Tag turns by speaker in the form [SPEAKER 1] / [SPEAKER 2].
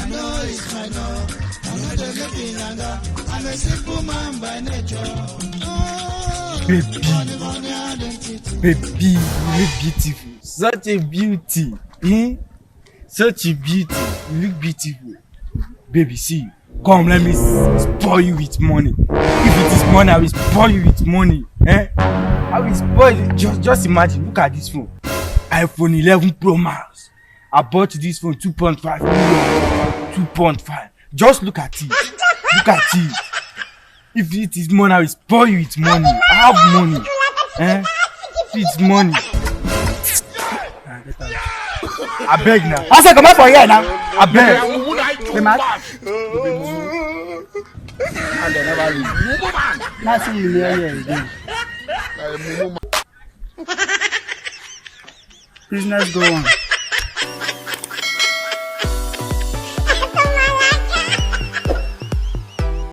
[SPEAKER 1] know it's my no. I know the making younger. I'm a simple man by nature.
[SPEAKER 2] Baby, you look beautiful. Such a beauty. Eh? Such a beauty. You look beautiful. Baby, see. Come, let me spoil you with money. If it is money, I will spoil you with money. Eh? I will spoil you. Just imagine. Look at this phone. iPhone 11 Pro Max. I bought this phone 2.5 million. 2.5. Just look at it. Look at it. If it is money, I will spoil you with money. I have money. Eh? If it's money. I beg now. I say come out for here now. I beg. The man. And they never leave. Now see you here again. Business go on.